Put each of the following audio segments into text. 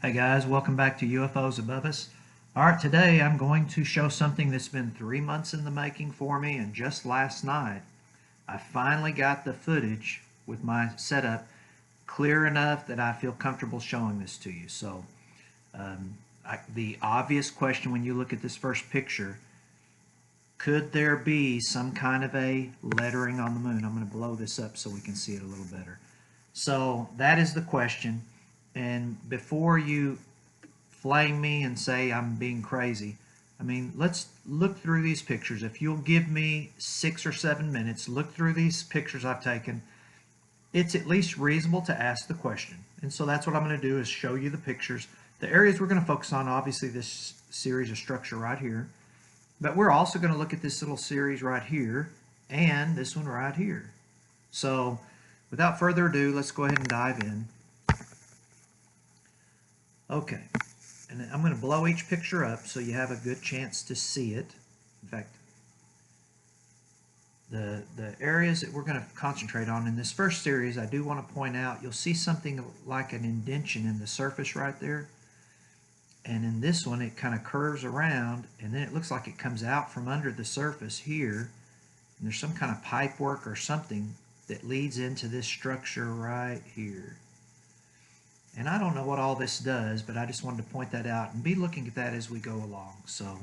Hey guys, welcome back to UFOs Above Us. Alright, today I'm going to show something that's been 3 months in the making for me, and just last night I finally got the footage with my setup clear enough that I feel comfortable showing this to you. So the obvious question when you look at this first picture, could there be some kind of a lettering on the moon? I'm going to blow this up so we can see it a little better. So that is the question. And before you flame me and say I'm being crazy, I mean, let's look through these pictures. If you'll give me 6 or 7 minutes, look through these pictures I've taken, it's at least reasonable to ask the question. And so that's what I'm going to do, is show you the pictures. The areas we're going to focus on, obviously this series of structure right here, but we're also going to look at this little series right here and this one right here. So without further ado, let's go ahead and dive in. Okay, and I'm going to blow each picture up so you have a good chance to see it. In fact, the areas that we're going to concentrate on in this first series, I do want to point out, you'll see something like an indentation in the surface right there. And in this one, it kind of curves around, and then it looks like it comes out from under the surface here. And there's some kind of pipe work or something that leads into this structure right here. And I don't know what all this does, but I just wanted to point that out and be looking at that as we go along. So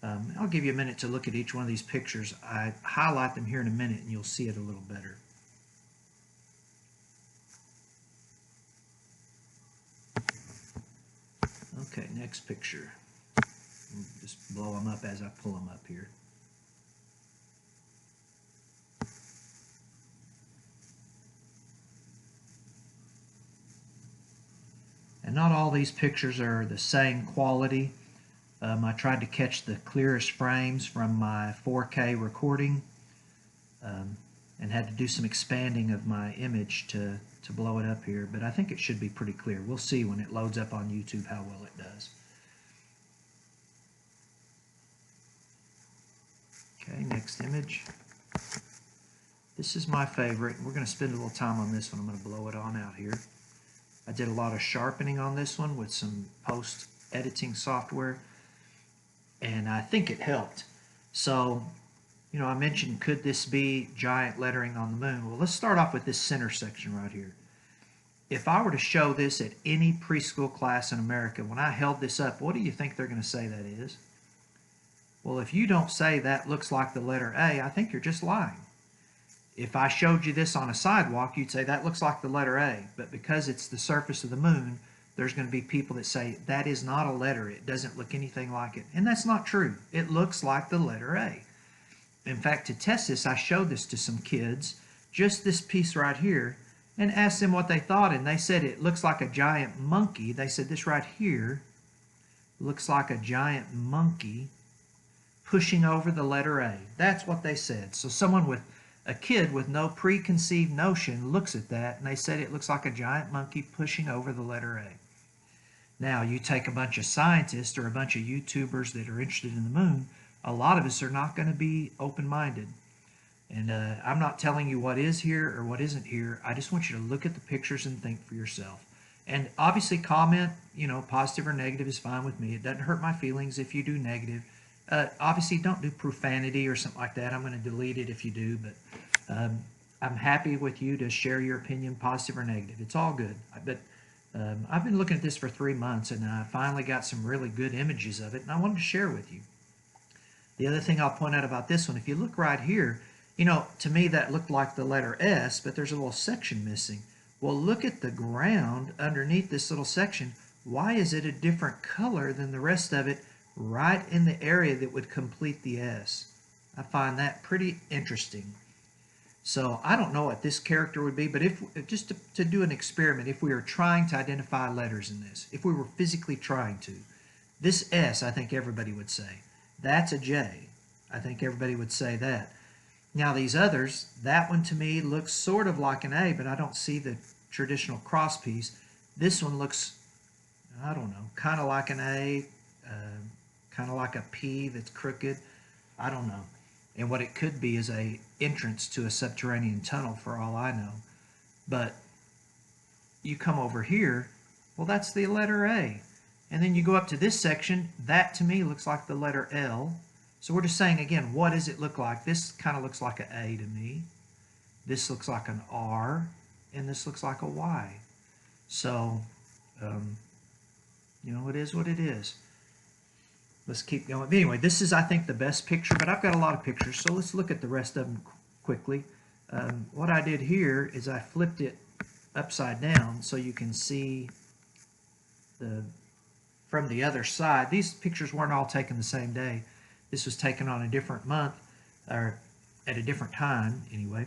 I'll give you a minute to look at each one of these pictures. I highlight them here in a minute and you'll see it a little better. Okay, next picture. Just blow them up as I pull them up here. And not all these pictures are the same quality. I tried to catch the clearest frames from my 4K recording and had to do some expanding of my image to blow it up here, but I think it should be pretty clear. We'll see when it loads up on YouTube how well it does. Okay, next image. This is my favorite. We're going to spend a little time on this one. I'm going to blow it on out here. I did a lot of sharpening on this one with some post-editing software, and I think it helped. So, you know, I mentioned, could this be giant lettering on the moon? Well, let's start off with this center section right here. If I were to show this at any preschool class in America, when I held this up, what do you think they're going to say that is? Well, if you don't say that looks like the letter A, I think you're just lying. If I showed you this on a sidewalk, you'd say that looks like the letter A, but because it's the surface of the moon, there's going to be people that say that is not a letter, it doesn't look anything like it. And that's not true. It looks like the letter A. In fact, to test this, I showed this to some kids, just this piece right here, and asked them what they thought, and they said it looks like a giant monkey. They said this right here looks like a giant monkey pushing over the letter A. That's what they said. So a kid with no preconceived notion looks at that and they said it looks like a giant monkey pushing over the letter A. Now, you take a bunch of scientists or a bunch of YouTubers that are interested in the moon, a lot of us are not going to be open-minded. And I'm not telling you what is here or what isn't here. I just want you to look at the pictures and think for yourself. And obviously comment, you know, positive or negative is fine with me. It doesn't hurt my feelings if you do negative. Obviously, don't do profanity or something like that. I'm going to delete it if you do, but I'm happy with you to share your opinion, positive or negative. It's all good. But I've been looking at this for 3 months, and I finally got some really good images of it, and I wanted to share with you. The other thing I'll point out about this one, if you look right here, you know, to me that looked like the letter S, but there's a little section missing. Well, look at the ground underneath this little section. Why is it a different color than the rest of it right in the area that would complete the S? I find that pretty interesting. So I don't know what this character would be, but if just to do an experiment, if we were trying to identify letters in this, if we were physically trying to, this S, I think everybody would say, that's a J. I think everybody would say that. Now these others, that one to me looks sort of like an A, but I don't see the traditional cross piece. This one looks, I don't know, kind of like an A, kind of like a P that's crooked. I don't know. And what it could be is a entrance to a subterranean tunnel for all I know. But you come over here Well, that's the letter A. And then you go up to this section. That to me looks like the letter L. So we're just saying again, what does it look like? This kind of looks like an A to me. This looks like an R, and this looks like a Y. So, you know, it is what it is. Let's keep going. But anyway, this is, I think, the best picture, but I've got a lot of pictures, so let's look at the rest of them quickly. What I did here is I flipped it upside down so you can see from the other side. These pictures weren't all taken the same day. This was taken on a different month, or at a different time, anyway.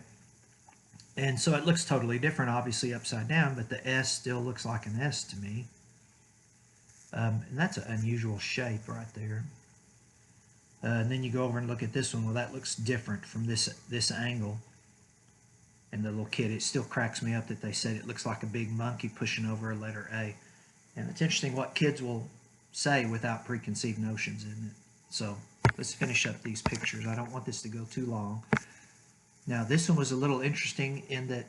And so it looks totally different, obviously, upside down, but the S still looks like an S to me. And that's an unusual shape right there. And then you go over and look at this one. Well, that looks different from this angle. And the little kid, it still cracks me up that they said it looks like a big monkey pushing over a letter A. And it's interesting what kids will say without preconceived notions, isn't it? So let's finish up these pictures. I don't want this to go too long. Now, this one was a little interesting in that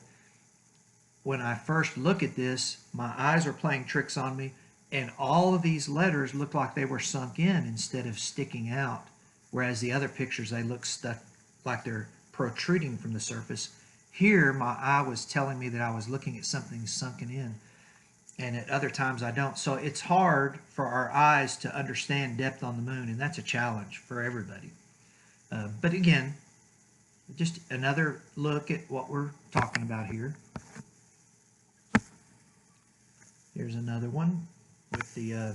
when I first look at this, my eyes are playing tricks on me, and all of these letters look like they were sunk in instead of sticking out, whereas the other pictures, they look stuck like they're protruding from the surface. Here, my eye was telling me that I was looking at something sunken in, and at other times I don't. So it's hard for our eyes to understand depth on the moon, and that's a challenge for everybody. But again, just another look at what we're talking about here. Here's another one with the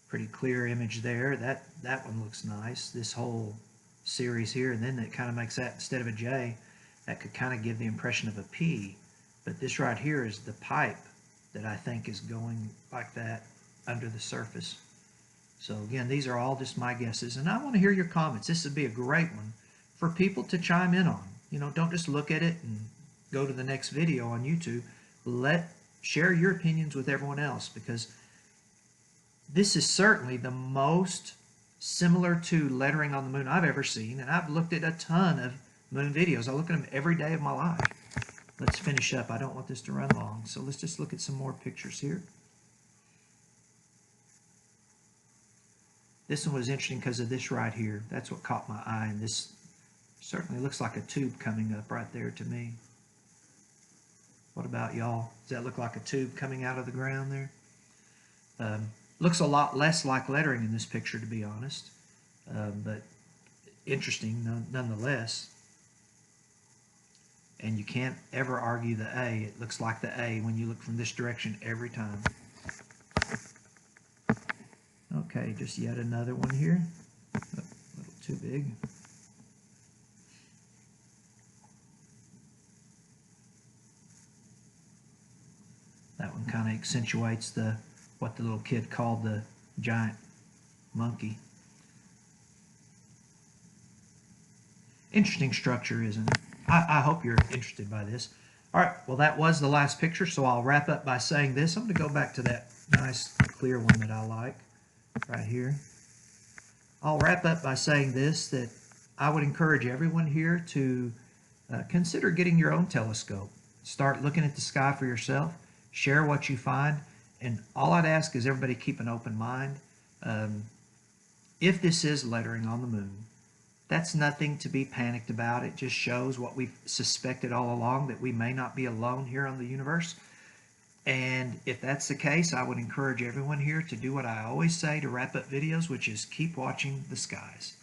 pretty clear image there. That one looks nice. This whole series here, and then it kind of makes that, instead of a J, that could kind of give the impression of a P. But this right here is the pipe that I think is going like that under the surface. So again, these are all just my guesses, and I want to hear your comments. This would be a great one for people to chime in on. You know, don't just look at it and go to the next video on YouTube. Share your opinions with everyone else, because this is certainly the most similar to lettering on the moon I've ever seen, and I've looked at a ton of moon videos. I look at them every day of my life. Let's finish up. I don't want this to run long, so let's just look at some more pictures here. This one was interesting because of this right here. That's what caught my eye, and this certainly looks like a tube coming up right there to me. What about y'all? Does that look like a tube coming out of the ground there? Looks a lot less like lettering in this picture, to be honest, but interesting nonetheless. And you can't ever argue the A. It looks like the A when you look from this direction every time. Okay, just yet another one here. Oh, a little too big. That one kind of accentuates what the little kid called the giant monkey. Interesting structure, isn't it? I hope you're interested by this. All right, well, that was the last picture, so I'll wrap up by saying this. I'm going to go back to that nice clear one that I like right here. I'll wrap up by saying this, that I would encourage everyone here to consider getting your own telescope. Start looking at the sky for yourself. Share what you find. And all I'd ask is everybody keep an open mind. If this is lettering on the moon, that's nothing to be panicked about. It just shows what we've suspected all along, that we may not be alone here on the universe. And if that's the case, I would encourage everyone here to do what I always say to wrap up videos, which is keep watching the skies.